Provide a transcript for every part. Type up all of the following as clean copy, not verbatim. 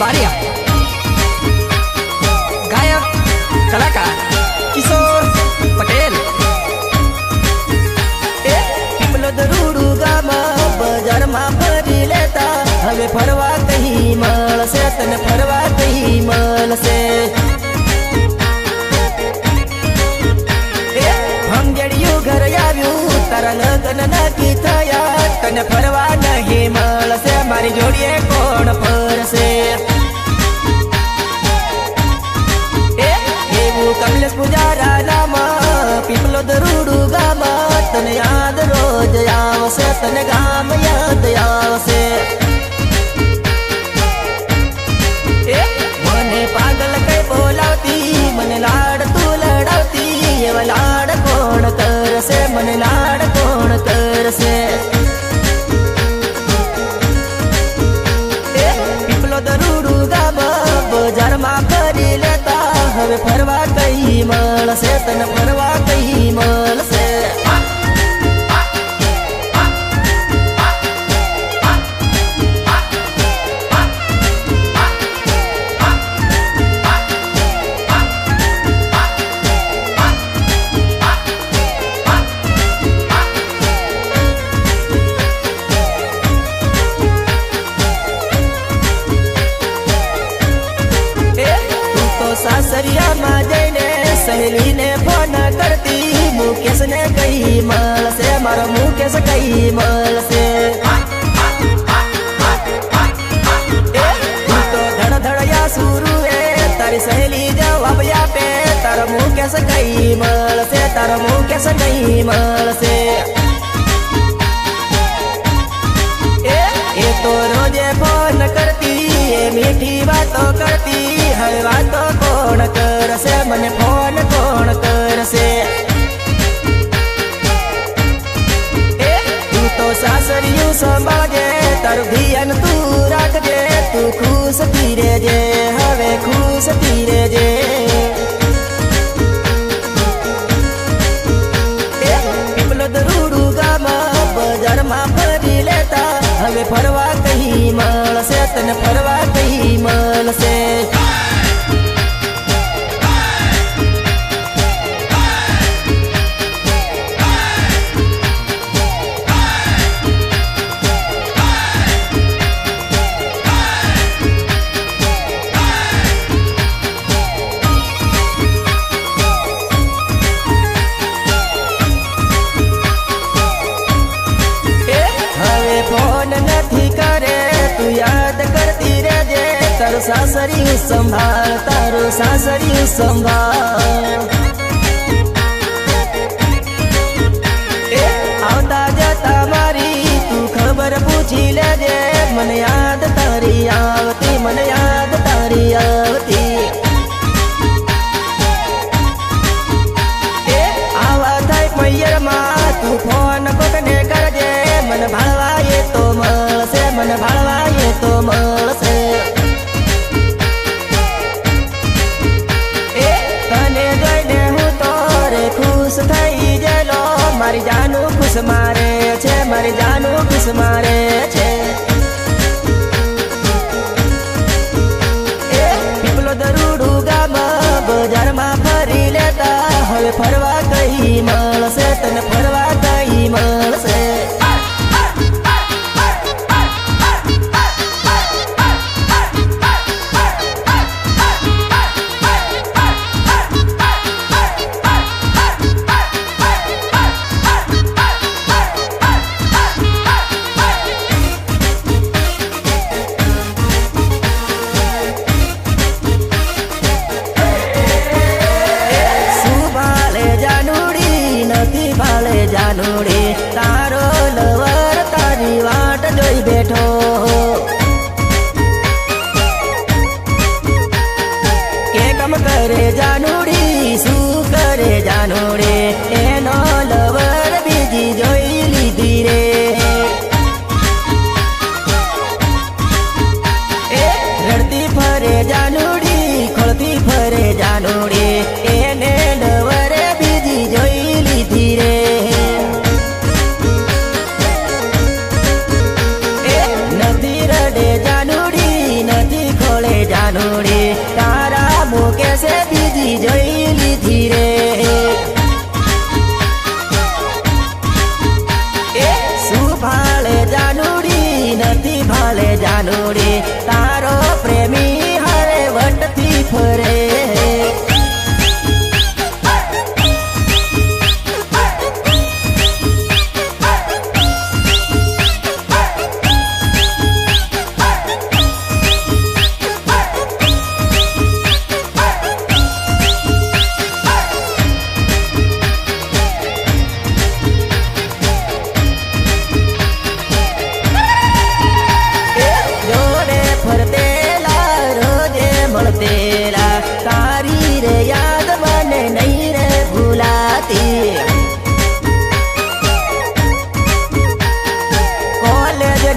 बारिया गायक कलाकार किशोर पटेल रूडू गामा बजार में फरी लेता हमें फरवा कहीं मल से तन फरवा कहीं मल से हम जड़ियो घर आव्यू तारा लगन न की थया तन फरवा नहीं मल से मारी जोड़िए कोण पर से कमलेश पुजारा नाम पीपलो रूडू गामा तन याद रोज आवसे तन गाम याद आवसे मने पागल के बोलावती मने लाड तू लड़ावती ये लाड कोण कर से मने लाड कोण कर से पीपलो रूडू गामा बाजार में फरी लेता हवे फरवा कहीं मल से तन फरवा कहीं मल से सासरिया में जैने सहेली ने फोन करती मुकेश ने कही मल से मारो मुकेश कही मल से तो धड़ धड़या शुरू है तारी सहेली जवाब या पे तार मुकेश कही मल से तार मुकेश कही मल से ये तो रोजे फोन करती ये मीठी बातों करती हर बातों कौन कर से मने फोन कौन कर से तू तो सासरियों संभाले तारू ध्यान तू रख जे तू खुश तीरे जे हवे खुश तीरे जे पीपलो रूडू गामा बाजार में फरी लेता हवे फरवा कहीं मल से तन फरवा कहीं मल से फोन नहीं करे तू याद करती रे जे तारो सासरी संभाल तारो सासरी संभाल आवता जाता मारी तू खबर पूछी ले जे मन याद तारी आवती मन याद तारी आवती आवा थाय मैयर मां तू फोन कोकने कर जे मन भावा ये तो मल से मन भावा ये तो मल से तने जोईने हूँ तोरे खुश थई जेलो मारी जानू खुश मारे छे मारी जानू खुश मारे छे पीपलो रूडू गामा बाजार में फरी लेता हवे फरवा कहीं मल से तन फरवा कहीं मल से जानूड़ी तारो लवर तारी वाट जोई बैठो के कम करे जानूड़ी सू करे जानूड़ी एनो लवर बीजी जोई लीधी रे रड़ती फरे जानूड़ी खोलती फरे जानूड़ी एने लवर बीजी जोई लीधी रे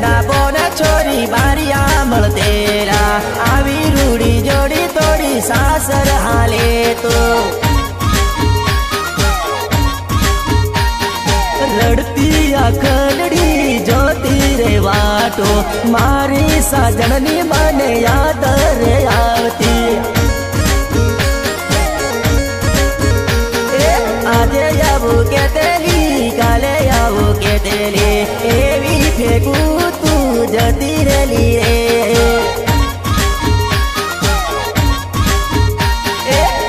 ડાબો ને છોરી બારિયા મળતેરા આવી રૂડી જોડી તોડી સાસર હાલે તો રડતી આખડડી જોતી રે વાટો મારી સાજણની મને યાદ રે આવતી આજે આવું કે તેલી કાલે આવું કે તેલી એવી ફેંકું તું જતી રેલી રે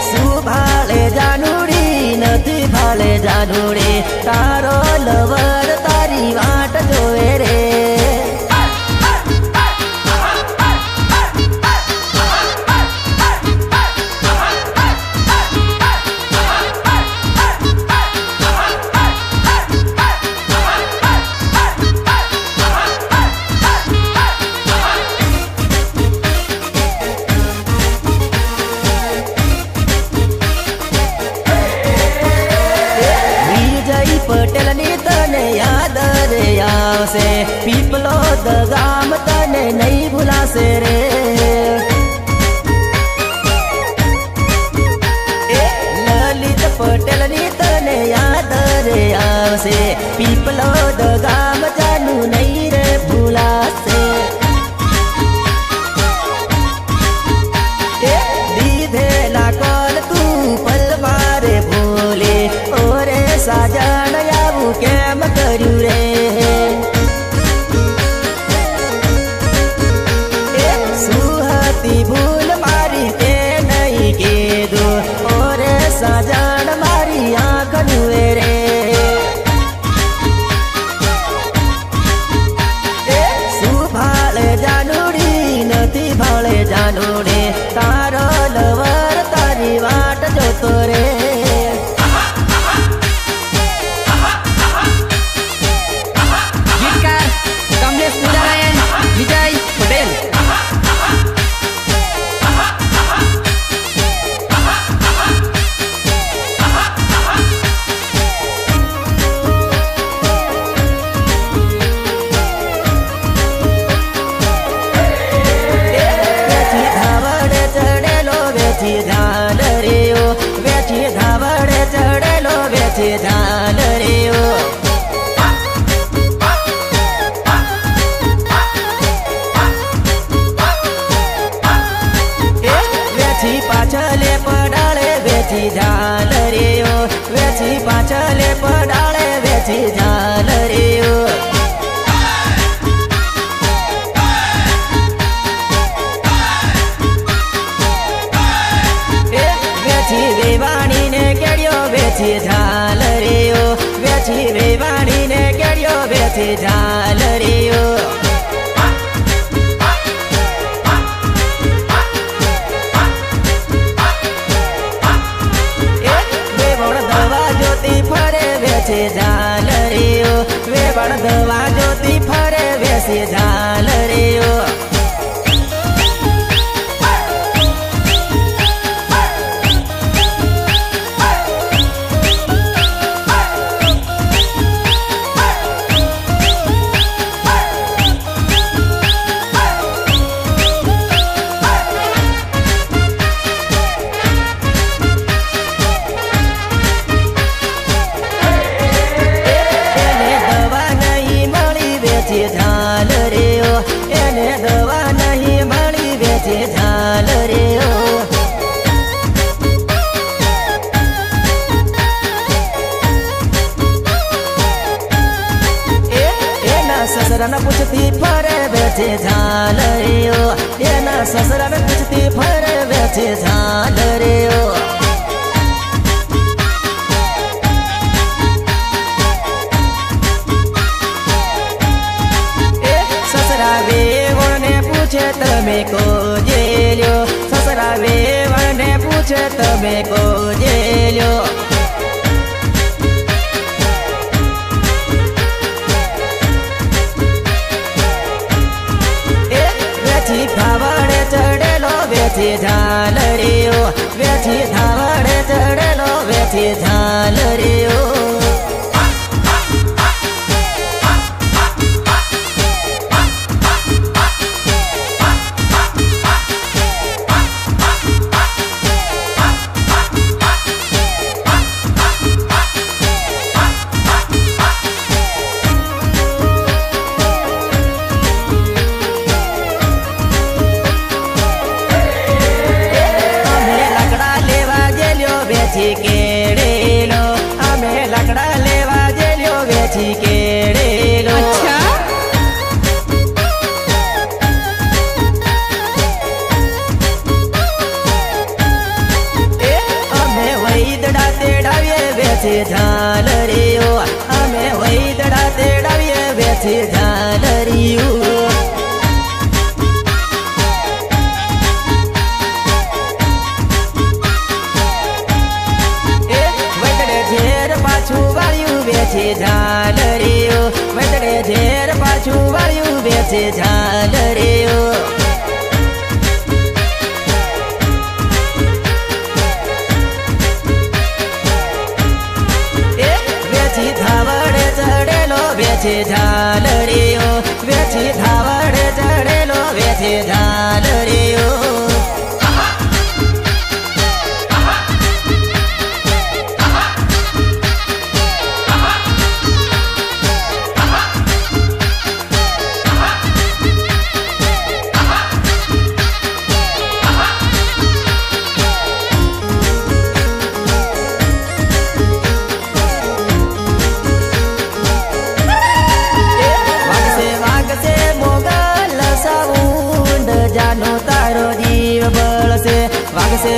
શું ભાલે જાનુડી નથી ભાલે જાનુડી તારો લવર તારી વાટ જોવે રે પટેલ ની તને યાદ રે આવશે પીપલો દ ગામ તને નહીં ભૂલાશે રે લલિત પટેલ ની તને યાદ રે આવશે પીપલો દ ગામ જાનું નહીં રે ભૂલાશે દીધેલા કોલ તું પલ મારે ભૂલે ઓરે સાજણ આવું કેમ કર્યું રે સુહતી ભૂલ મારી તે નહીં કીધું ઓરે સાજણ મારી આંખ નુએ રે શું ભાળે જાનુડી નથી ભાળે જાનુડી તારો લવર તારી વાટ જોતો રે ઝાલ રેઓ વેચી ધાવડે ચડેલો વેચી ઝાલ રેઓ વેચી પાછલે પડાળે વેચી ઝાલ રેઓ વેચી પાછલે પડાળે વેચી ઝાલ રેઓ વેચી વેવાણી ને કેડ્યો વેચી ઝાલ રેઓ વેચી વેવાણી ને કેડ્યો વેચી ઝાલ રેઓ વેવણ દવા જોતી ફરે વેચી ઝાલ રેઓ વેવણ દવા જોતી ફરે વેચી ઝાલ રેઓ ઝાલ રેઓ એને દવા નહીં મળી વેચે ઝાલ રેઓ એના સસરાને પૂછતી ફરે વેચે ઝાલ રેઓ એના સસરાને પૂછતી ફરે વેચે ઝાલ રેઓ પૂછે તમે કો જેલ્યો સસરા વેવણને પૂછે તમે કો જેલ્યો વેચી ધાવડે ચડેલો વેચી ઝાલ રેઓ વેચી ધાવડે ચડેલો વેચી ઝાલ રેઓ વેચે ઝાલરીઓ વેચી ધાવડે ચડેલો વેચે ઝાલરીઓ વેચી ધાવડે ચડેલો વેચે ઝાલરીઓ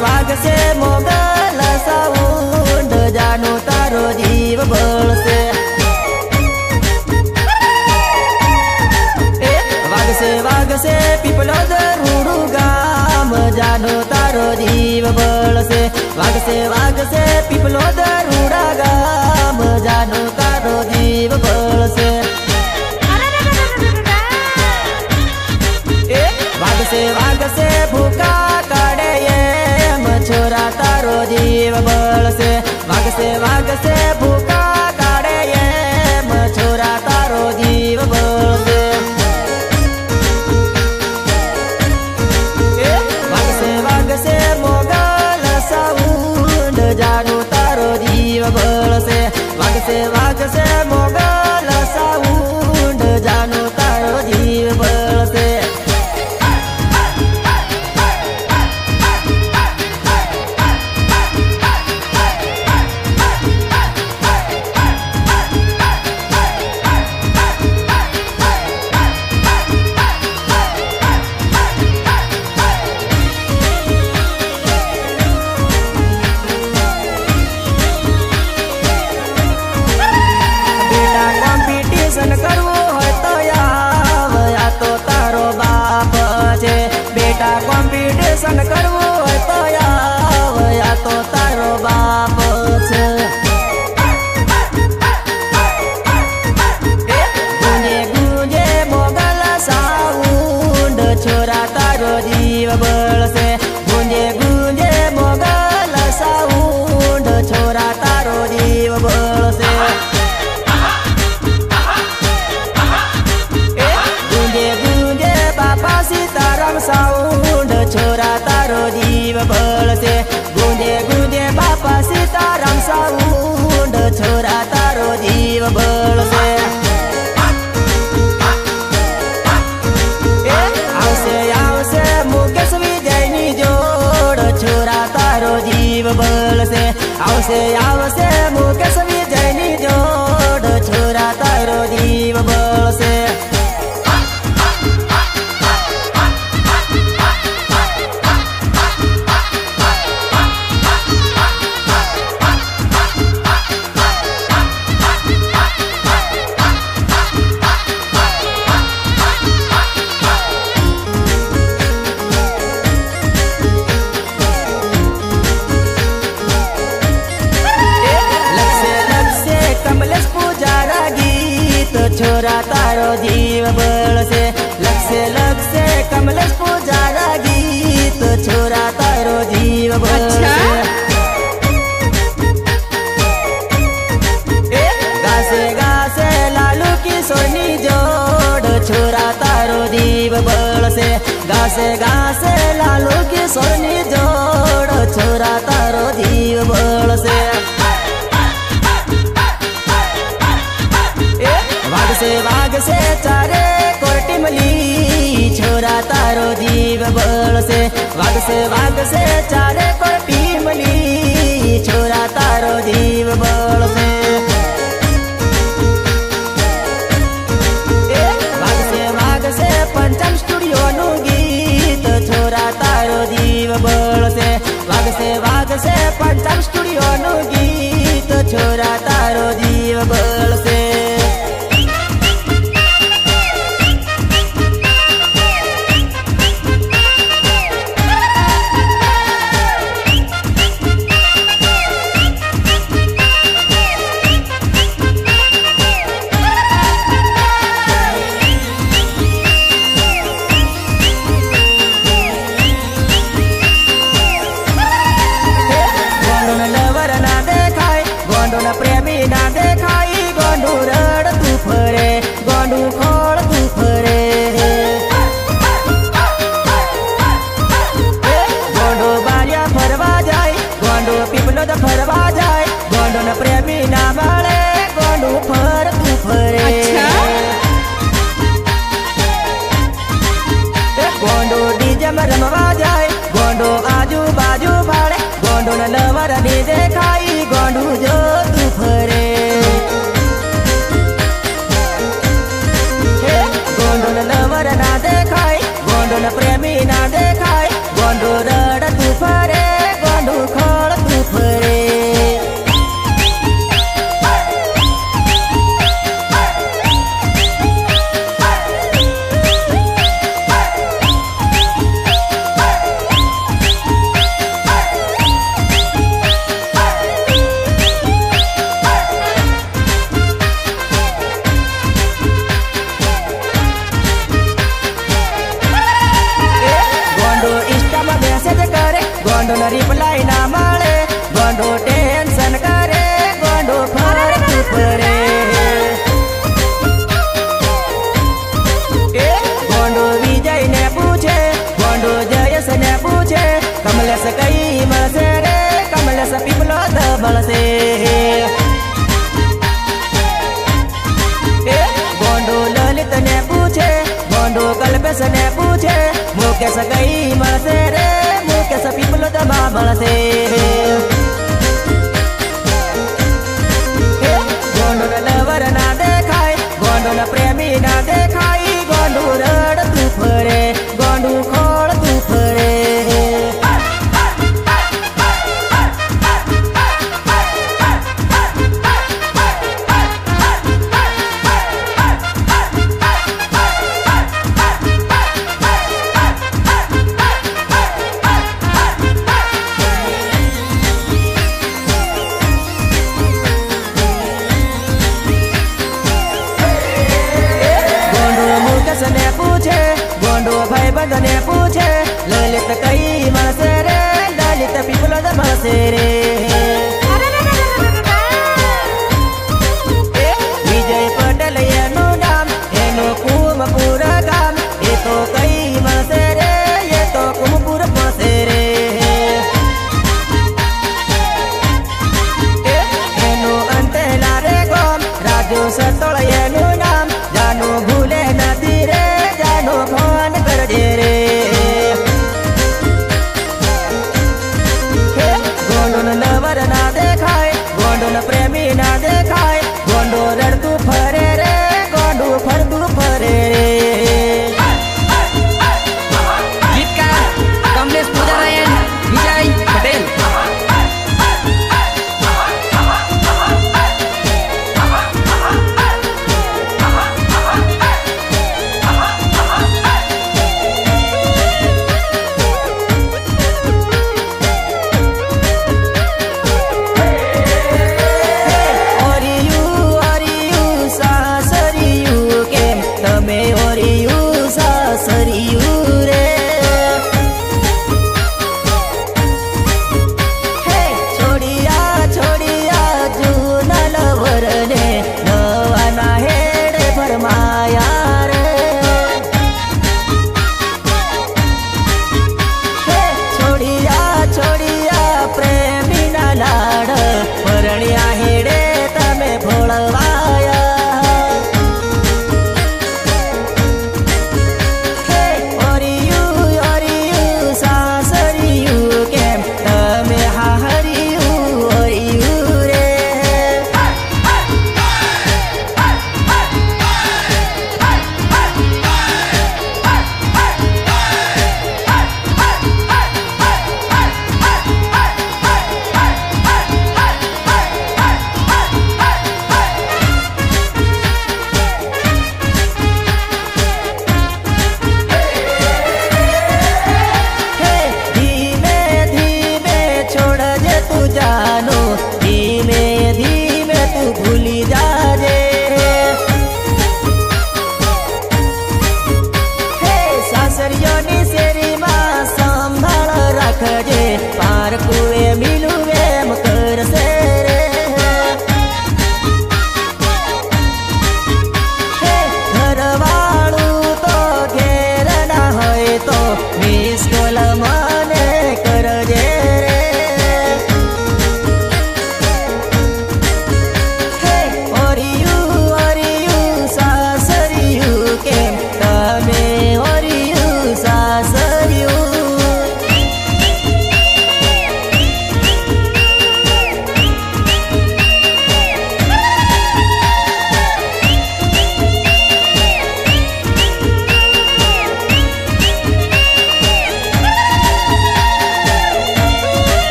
વાગશે મોગલ સાઉન્ડ જાનો તારો જીવ બળશે વાગશે પીપલો દરૂડું ગામ જાનો તારો જીવ બળશે વાગશે પીપલો દરૂડા ગામ જાનો તારો જીવ બળશે વાગશે ભૂકા છોરા તારો જીવ બળશે વાગશે ભૂકા કાઢે એમ છોરા તારો જીવ બળશે વાગશે મોગલ સાઉન્ડ જાનું તારો જીવ બળશે વાગશે મોગલ સાઉન્ડ જાનું તારો જીવ બળશે કરવું હોય તો આ તો તારો બાપ છે બેટા કોમ્પિટિશન કરવું હોય તો આ તો તારો બાપ છે ગુંજે ગુંજે મોગલ સાઉન્ડ છોરા તારો જીવ બળશે ગુંજે ગુંજે મોગલ સાઉન્ડ છોરા તારો જીવ બળશે સીતારામ સાઉન્ડ છોરા તારો જીવ બળશે ગુંજે ગુંજે બાપા સીતારામ સાઉન્ડ છોરા તારો જીવ બળશે આવશે મુકેશ વિજયની જોડ છોરા તારો જીવ બળશે આવશે મુકેશ વિજયની જોડ છોરા તારો જીવ બળશે છોરા તારો જીવ બળશે લક્ષે કમલેશ પૂજારા ગીત છોરા તારો જીવ બળશે ગાશે લાલુ કિશોરની જોડ છોરા તારો જીવ બળશે ગાશે લાલુ કિશોરની જોડ છોરા તારો જીવ બળશે વાગશે ચારે કોર્ટીમલી છોરા તારો જીવ બળશે વાગશે ચારે કોર્ટીમલી છોરા તારો જીવ બળશે વાગશે પંચમ સ્ટુડિયોનું ગીત છોરા તારો જીવ બળશે વાગશે પંચમ સ્ટુડિયોનું ગીત છોરા તારો જીવ બળશે ગેમ રમવા જાય ગોંડો આજુબાજુ ભાડે ગોંડો ને લવર ની દેખાઈ ગોંડું જોતું ફરે ગોંડો ને લવર ના દેખાય ગોંડો ને પ્રેમી ના દેખાય ગોંડો રડતું ફરે ગોંડું ખોળતું ફરે ગોંડો ને રિપ્લાય ના મળે ગોંડો ટેન્શન કરે ગોંડો ફરતું ફરે ગોંડો વિજય ને પૂછે ગોંડો જયેશ ને પૂછે કમલેશ કઈ મળશે રે કમલેશ પીપલો દબળશે ગોંડો લલિત ને પૂછે ગોંડો કલ્પેશ ને પૂછે મુકેશ કઈ મળશે રે મુકેશ પીપલો દબા મળશે ગોંડો ને લવર ના દેખાય ગોંડો ને પ્રેમી ના દેખાય ગોંડું રડતું ફરે ગોંડું ખોળતું ફરે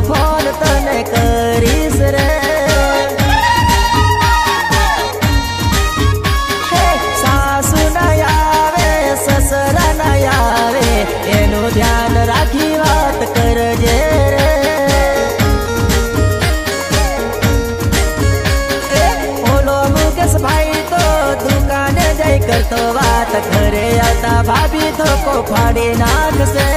फोन तने करीस रे सासू न आवे ससरा न आवे एनु ध्यान राखी बात करजे रे ओलो मुकेश भाई तो दुकाने जाई करतो बात घरे आता भाभी धोको फाड़ी नाखसे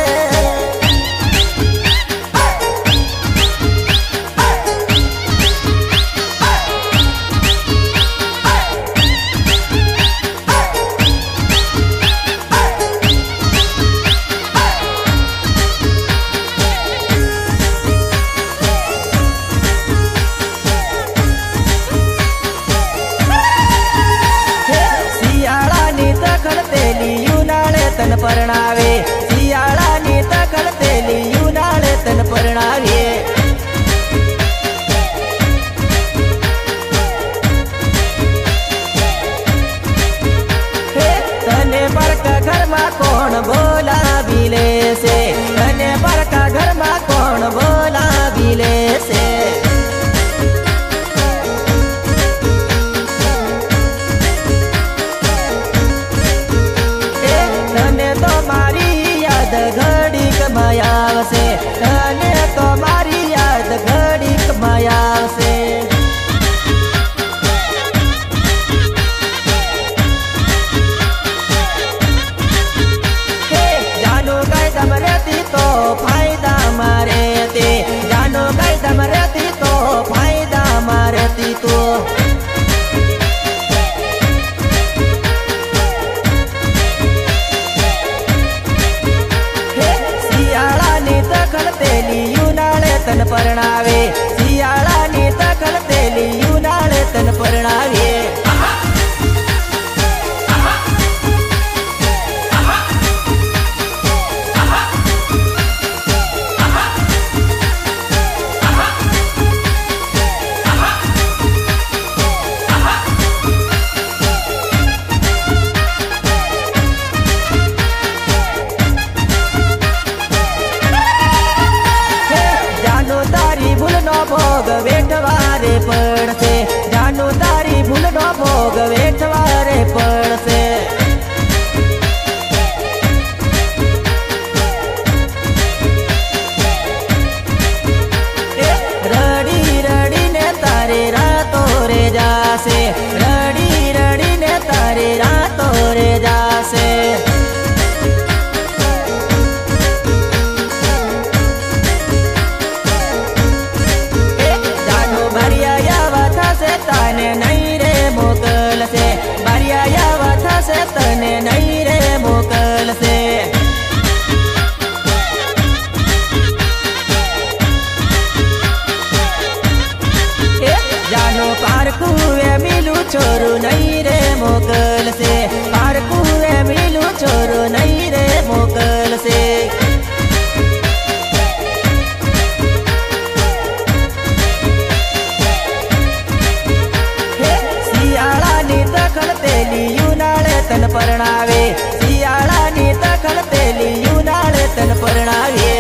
तन परणावे सियाळानी तकळतेली उन्हाळे तन परणावे तने बड़का घर में कोण बोलाविले से तने बड़का घर में कोण बोलाविले से घड़ीक मायावसे तने तो मारी याद घड़ीक मायावसे जानो गई दम रहती तो फायदा मारे ते जानो गई दम रहती तो फायदा मारती तो तन परणावे सियाळानी तकळतेली उन्हाळे तन परणावे भोग वेठवारे पड़से जानो तारी भूल नो भोग वेठवारे पड़से रड़ी रड़ी ने तारे रातो रे जासे रड़ी रड़ी ने तारे रातो रे जासे तने नहीं रे मोकल से बारिया यावा था से तने नहीं रे मोकल से जानो पार कुए मिलू छोरू नहीं रे मोकल से पार कुए मिलू छोरू नहीं रे मोकल से तन परणावे सियाळानी तकळतेली उन्हाळे तन परणावे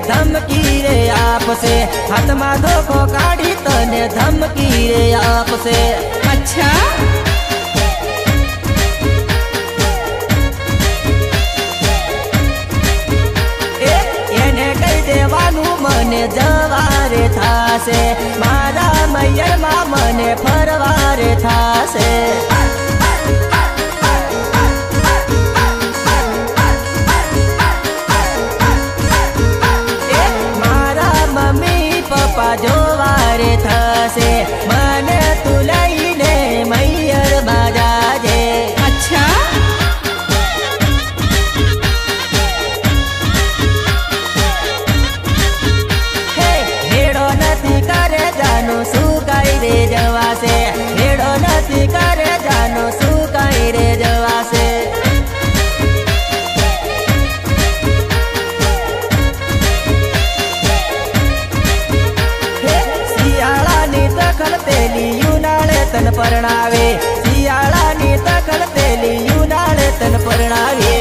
धमकी रे आपसे हाथ में धोखो काढ़ी तने धमकी रे आपसे अच्छा एने कही देवानू मने जवारे थासे मारा मैयर मा मने फरवारे थासे जोवारे थसे मने तुलाई ने मैयर बाजाजे अच्छा हे हेड़ो नथी करे जानो सुकाई रे जवासे પરણાવે શિયાળાની તકડ તેલી ઉનાળે તન પરણાવે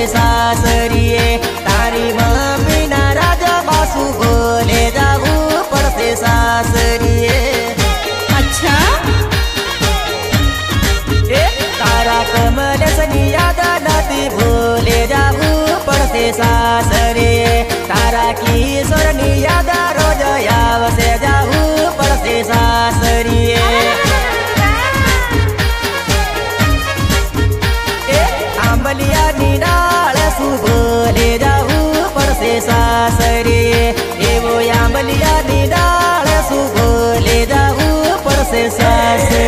સાસરીએ તારી મમ્મી ના રાજા બાસુ બોલે જાવું પડશે સાસરીએ અચ્છા તારા કમલેશની યાદ નથી ભૂલે જાવું પડશે સાસરીએ તારા કિશોરની યાદ રોજ આવશે જાવું પડશે સાસરીએ આંબલિયાની ડાળ શું બોલે જાવું પડશે સાસરીએ એવો આંબલિયાની ડાળ શું બોલે જાવું પડશે સાસરીએ